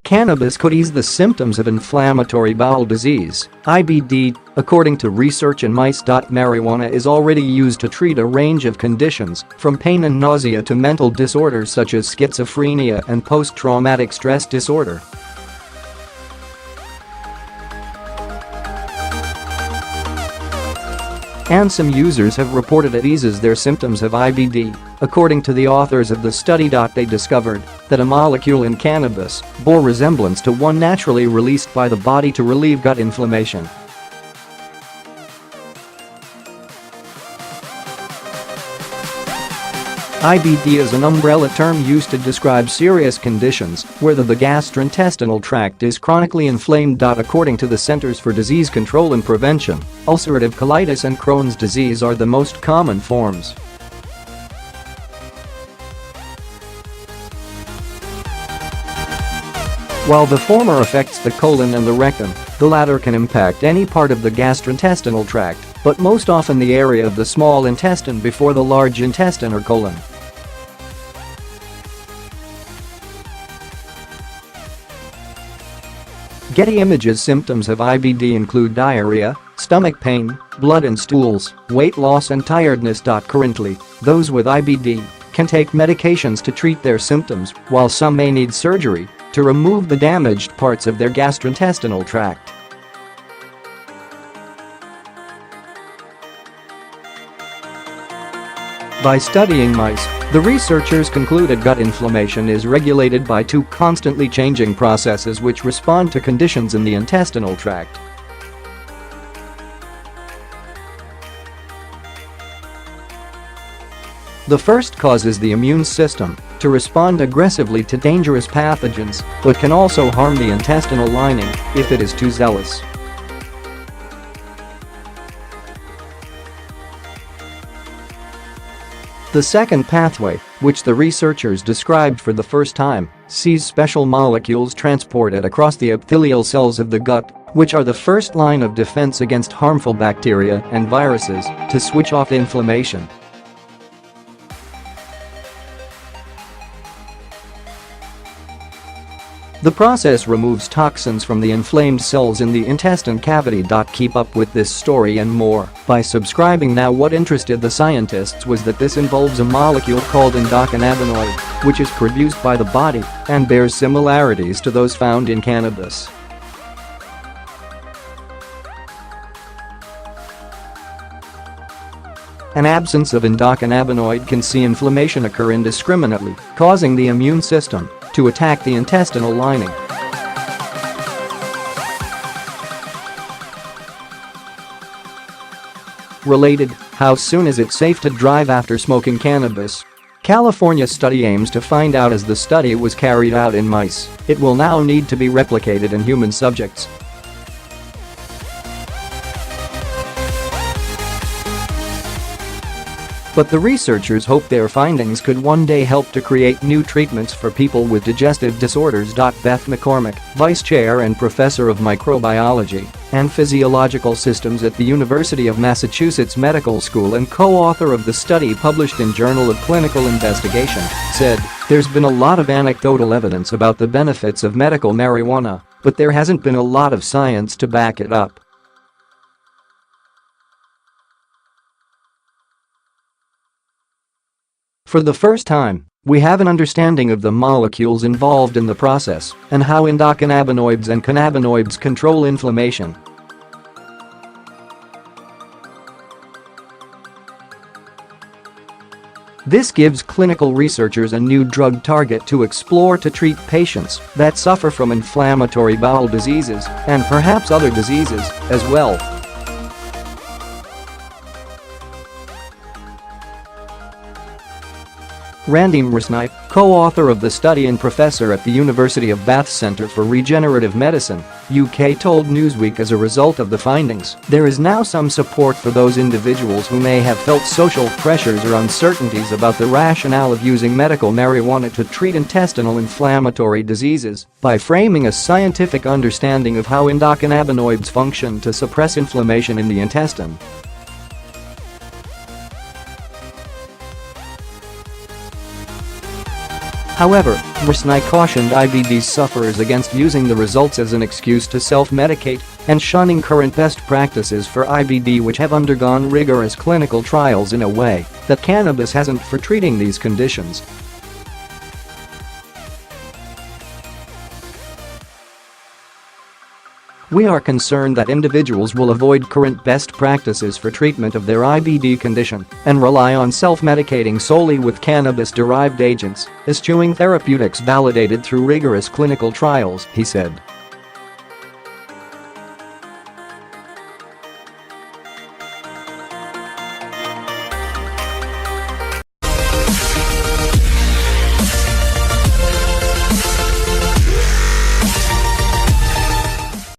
Cannabis could ease the symptoms of inflammatory bowel disease, IBD, according to research in mice. Marijuana is already used to treat a range of conditions, from pain and nausea to mental disorders such as schizophrenia and post-traumatic stress disorder. And some users have reported it eases their symptoms of IBD, according to the authors of the study. They discovered that a molecule in cannabis bore resemblance to one naturally released by the body to relieve gut inflammation. IBD is an umbrella term used to describe serious conditions where the gastrointestinal tract is chronically inflamed. According to the Centers for Disease Control and Prevention, ulcerative colitis and Crohn's disease are the most common forms. While the former affects the colon and the rectum, the latter can impact any part of the gastrointestinal tract, but most often the area of the small intestine before the large intestine or colon. Getty Images symptoms of IBD include diarrhea, stomach pain, blood in stools, weight loss and tiredness. Currently, those with IBD can take medications to treat their symptoms, while some may need surgery to remove the damaged parts of their gastrointestinal tract. By studying mice, the researchers concluded gut inflammation is regulated by two constantly changing processes which respond to conditions in the intestinal tract. The first causes the immune system to respond aggressively to dangerous pathogens, but can also harm the intestinal lining if it is too zealous. The second pathway, which the researchers described for the first time, sees special molecules transported across the epithelial cells of the gut, which are the first line of defense against harmful bacteria and viruses, to switch off inflammation. The process removes toxins from the inflamed cells in the intestine cavity. Keep up with this story and more by subscribing now. What interested the scientists was that this involves a molecule called endocannabinoid, which is produced by the body and bears similarities to those found in cannabis. An absence of endocannabinoid can see inflammation occur indiscriminately, causing the immune system to attack the intestinal lining. Related, how soon is it safe to drive after smoking cannabis? California study aims to find out. As the study was carried out in mice, it will now need to be replicated in human subjects. But the researchers hope their findings could one day help to create new treatments for people with digestive disorders. Beth McCormick, vice chair and professor of microbiology and physiological systems at the University of Massachusetts Medical School and co-author of the study published in Journal of Clinical Investigation, said, "There's been a lot of anecdotal evidence about the benefits of medical marijuana, but there hasn't been a lot of science to back it up." For the first time, we have an understanding of the molecules involved in the process and how endocannabinoids and cannabinoids control inflammation. This gives clinical researchers a new drug target to explore to treat patients that suffer from inflammatory bowel diseases and perhaps other diseases as well. Randy Mrsnipe, co-author of the study and professor at the University of Bath Centre for Regenerative Medicine, UK, told Newsweek as a result of the findings, there is now some support for those individuals who may have felt social pressures or uncertainties about the rationale of using medical marijuana to treat intestinal inflammatory diseases by framing a scientific understanding of how endocannabinoids function to suppress inflammation in the intestine. However, Resnick cautioned IBD sufferers against using the results as an excuse to self-medicate and shunning current best practices for IBD, which have undergone rigorous clinical trials in a way that cannabis hasn't for treating these conditions. We are concerned that individuals will avoid current best practices for treatment of their IBD condition and rely on self-medicating solely with cannabis-derived agents, eschewing therapeutics validated through rigorous clinical trials, he said.